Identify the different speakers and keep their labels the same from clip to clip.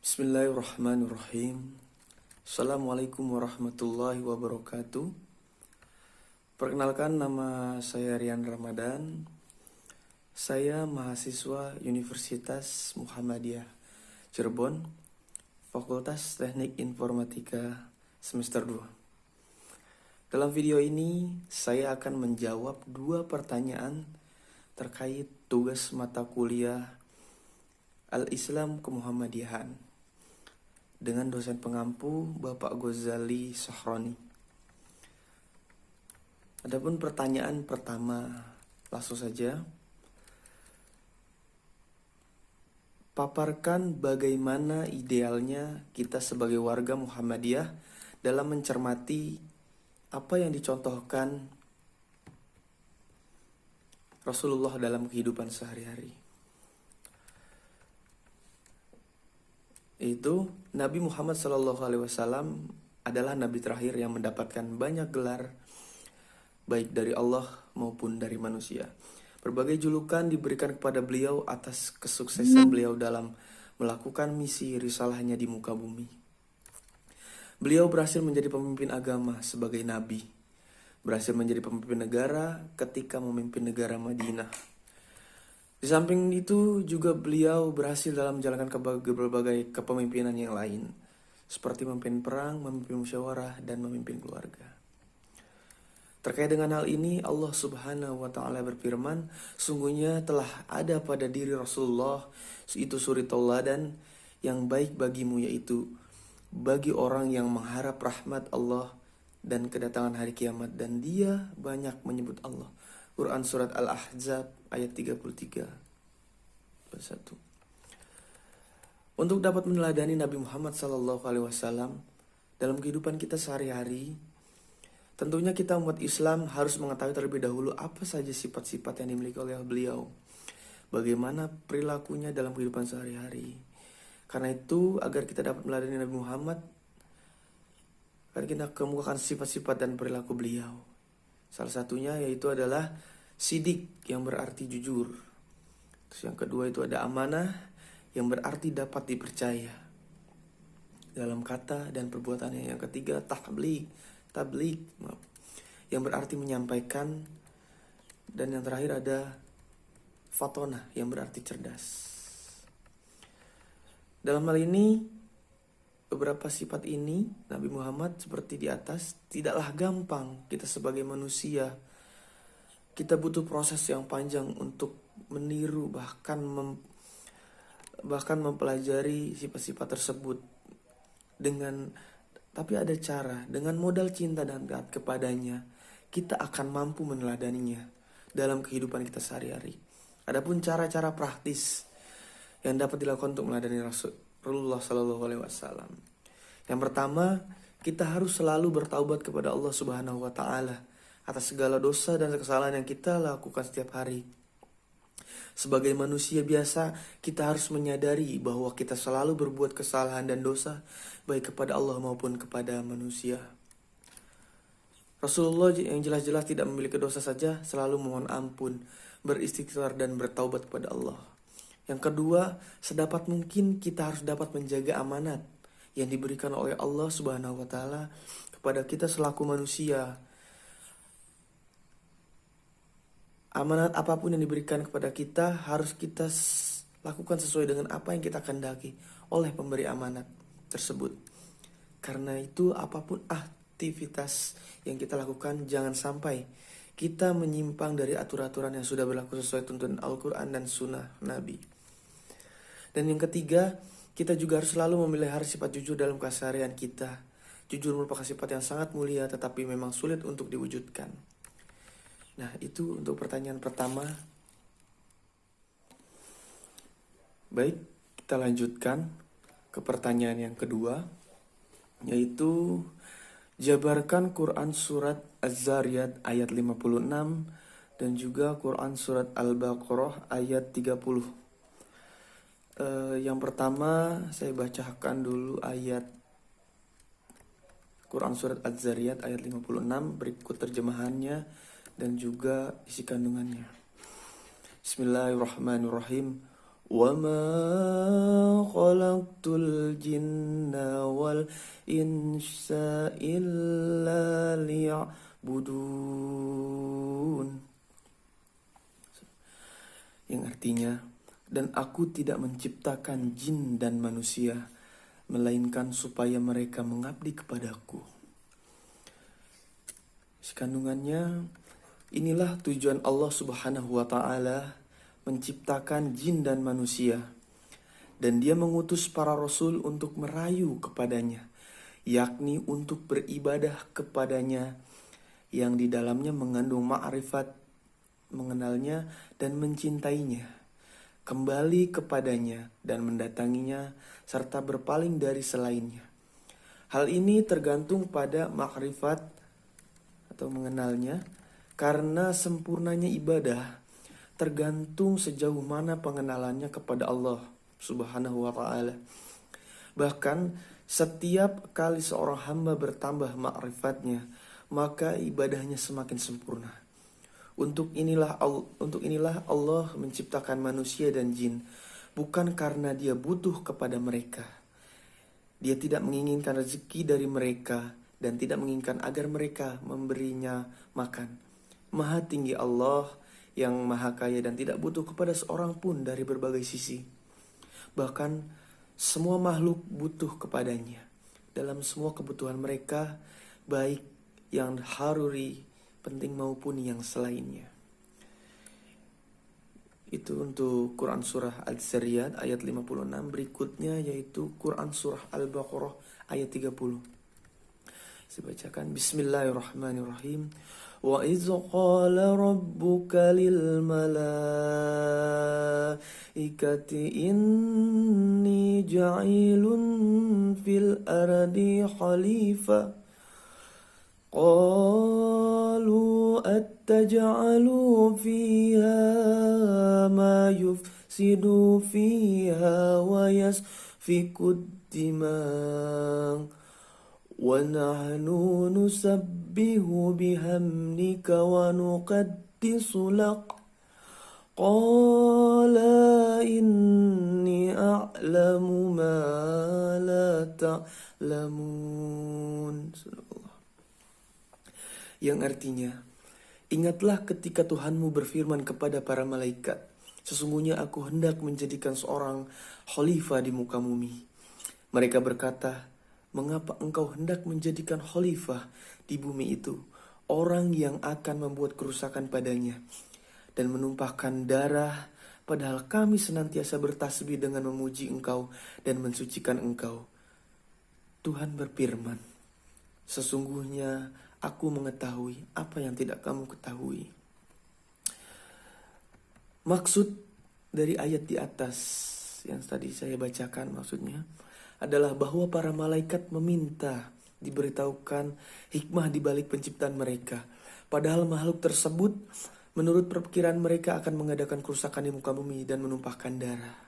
Speaker 1: Bismillahirrahmanirrahim. Assalamualaikum warahmatullahi wabarakatuh. Perkenalkan, nama saya Rian Ramadan. Saya mahasiswa Universitas Muhammadiyah Cirebon, Fakultas Teknik Informatika semester 2. Dalam video ini saya akan menjawab 2 pertanyaan terkait tugas mata kuliah Al-Islam Kemuhammadiyahan dengan dosen pengampu Bapak Ghazali Sahroni. Adapun pertanyaan pertama, langsung saja. Paparkan bagaimana idealnya kita sebagai warga Muhammadiyah dalam mencermati apa yang dicontohkan Rasulullah dalam kehidupan sehari-hari. Itu Nabi Muhammad SAW adalah Nabi terakhir yang mendapatkan banyak gelar baik dari Allah maupun dari manusia. Berbagai julukan diberikan kepada beliau atas kesuksesan beliau dalam melakukan misi risalahnya di muka bumi. Beliau berhasil menjadi pemimpin agama sebagai Nabi, berhasil menjadi pemimpin negara ketika memimpin negara Madinah. Di samping itu juga beliau berhasil dalam menjalankan berbagai kepemimpinan yang lain, seperti memimpin perang, memimpin musyawarah, dan memimpin keluarga. Terkait dengan hal ini, Allah Subhanahu wa Ta'ala berfirman, sungguhnya telah ada pada diri Rasulullah itu suri tauladan yang baik bagimu, yaitu bagi orang yang mengharap rahmat Allah dan kedatangan hari kiamat, dan dia banyak menyebut Allah. Quran Surat Al-Ahzab ayat 33 1. Untuk dapat meneladani Nabi Muhammad SAW dalam kehidupan kita sehari-hari, tentunya kita umat Islam harus mengetahui terlebih dahulu apa saja sifat-sifat yang dimiliki oleh beliau, bagaimana perilakunya dalam kehidupan sehari-hari. Karena itu, agar kita dapat meneladani Nabi Muhammad, akan kita kemukakan sifat-sifat dan perilaku beliau. Salah satunya yaitu adalah sidik, yang berarti jujur. Terus yang kedua itu ada amanah, yang berarti dapat dipercaya dalam kata dan perbuatannya. Yang ketiga tabligh, yang berarti menyampaikan. Dan yang terakhir ada fatonah, yang berarti cerdas. Dalam hal ini, beberapa sifat ini Nabi Muhammad seperti di atas tidaklah gampang. Kita sebagai manusia, kita butuh proses yang panjang untuk meniru bahkan mempelajari sifat-sifat tersebut. Tapi ada cara, dengan modal cinta dan taat kepadanya, kita akan mampu meneladaninya dalam kehidupan kita sehari-hari. Adapun cara-cara praktis yang dapat dilakukan untuk meneladani Rasulullah SAW. Yang pertama, kita harus selalu bertaubat kepada Allah Subhanahu wa Ta'ala atas segala dosa dan kesalahan yang kita lakukan setiap hari. Sebagai manusia biasa, kita harus menyadari bahwa kita selalu berbuat kesalahan dan dosa, baik kepada Allah maupun kepada manusia. Rasulullah yang jelas-jelas tidak memiliki dosa saja selalu mohon ampun, beristighfar dan bertaubat kepada Allah. Yang kedua, sedapat mungkin kita harus dapat menjaga amanat yang diberikan oleh Allah Subhanahu wa Ta'ala kepada kita selaku manusia. Amanat apapun yang diberikan kepada kita harus kita lakukan sesuai dengan apa yang kita kehendaki oleh pemberi amanat tersebut. Karena itu, apapun aktivitas yang kita lakukan, jangan sampai kita menyimpang dari aturan-aturan yang sudah berlaku sesuai tuntunan Al-Quran dan Sunnah Nabi. Dan yang ketiga, kita juga harus selalu memelihara sifat jujur dalam keseharian kita. Jujur merupakan sifat yang sangat mulia, tetapi memang sulit untuk diwujudkan. Nah, itu untuk pertanyaan pertama. Baik, kita lanjutkan ke pertanyaan yang kedua, yaitu jabarkan Quran Surat Az-Zariyat ayat 56 dan juga Quran Surat Al-Baqarah ayat 30. Yang pertama, saya bacakan dulu ayat Quran Surat Az-Zariyat ayat 56, berikut terjemahannya dan juga isi kandungannya. Bismillahirrahmanirrahim. وَمَا خَلَقْتُ khalaqtul jinna wal insa illa liya'budun. Yang artinya, dan aku tidak menciptakan jin dan manusia, melainkan supaya mereka mengabdi kepadaku. Sekandungannya, inilah tujuan Allah Subhanahu wa Ta'ala menciptakan jin dan manusia, dan Dia mengutus para rasul untuk merayu kepadanya, yakni untuk beribadah kepadanya, yang di dalamnya mengandung ma'rifat, mengenalnya dan mencintainya, kembali kepadanya dan mendatanginya, serta berpaling dari selainnya. Hal ini tergantung pada ma'rifat atau mengenalnya, karena sempurnanya ibadah tergantung sejauh mana pengenalannya kepada Allah Subhanahu wa Ta'ala. Bahkan setiap kali seorang hamba bertambah ma'rifatnya, maka ibadahnya semakin sempurna. Untuk inilah Allah menciptakan manusia dan jin, bukan karena Dia butuh kepada mereka. Dia tidak menginginkan rezeki dari mereka dan tidak menginginkan agar mereka memberinya makan. Maha tinggi Allah yang maha kaya dan tidak butuh kepada seorang pun dari berbagai sisi. Bahkan semua makhluk butuh kepadanya dalam semua kebutuhan mereka, baik yang haruri, penting maupun yang selainnya. Itu untuk Quran Surah Al-Zariyat ayat 56. Berikutnya yaitu Quran Surah Al-Baqarah ayat 30. Saya bacakan. Bismillahirrahmanirrahim. Wa idz qala rabbuka lil malaikati inni ja'ilun fil ardi khalifah. قالوا أتجعل فيها ما يفسد فيها ويسفك الدماء ونحن نسبح بحمدك ونقدس لك قال إني أعلم ما لا تعلمون. Yang artinya, ingatlah ketika Tuhanmu berfirman kepada para malaikat, sesungguhnya aku hendak menjadikan seorang khalifah di muka bumi. Mereka berkata, mengapa engkau hendak menjadikan khalifah di bumi itu, orang yang akan membuat kerusakan padanya dan menumpahkan darah, padahal kami senantiasa bertasbih dengan memuji engkau dan mensucikan engkau. Tuhan berfirman, sesungguhnya aku mengetahui apa yang tidak kamu ketahui. Maksud dari ayat di atas yang tadi saya bacakan maksudnya adalah bahwa para malaikat meminta diberitahukan hikmah di balik penciptaan mereka. Padahal makhluk tersebut menurut perkiraan mereka akan mengadakan kerusakan di muka bumi dan menumpahkan darah.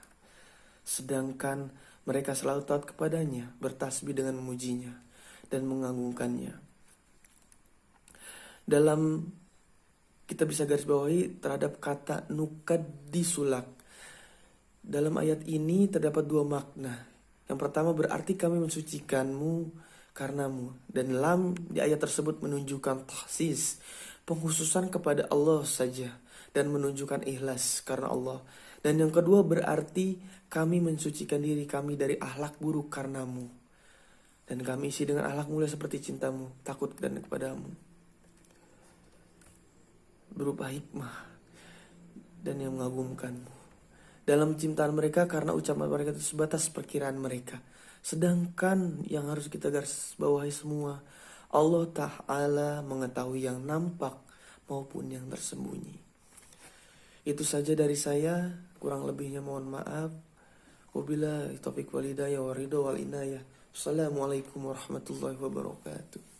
Speaker 1: Sedangkan mereka selalu taat kepadanya, bertasbih dengan memujinya dan mengagungkannya. Dalam kita bisa garis bawahi terhadap kata nukaddisulak. Dalam ayat ini terdapat dua makna. Yang pertama berarti kami mensucikanmu karenamu. Dan lam di ayat tersebut menunjukkan tahsis, pengkhususan kepada Allah saja, dan menunjukkan ikhlas karena Allah. Dan yang kedua berarti kami mensucikan diri kami dari akhlak buruk karenamu. Dan kami isi dengan akhlak mulia seperti cintamu, takut dan kepadamu, berupa hikmah dan yang mengagumkanmu. Dalam cintaan mereka karena ucapan mereka itu sebatas perkiraan mereka. Sedangkan yang harus kita garis bawahi semua, Allah Ta'ala mengetahui yang nampak maupun yang tersembunyi. Itu saja dari saya, kurang lebihnya mohon maaf. Wabillahi taufiq wal hidayah wa ridho wal inayah. Assalamualaikum warahmatullahi wabarakatuh.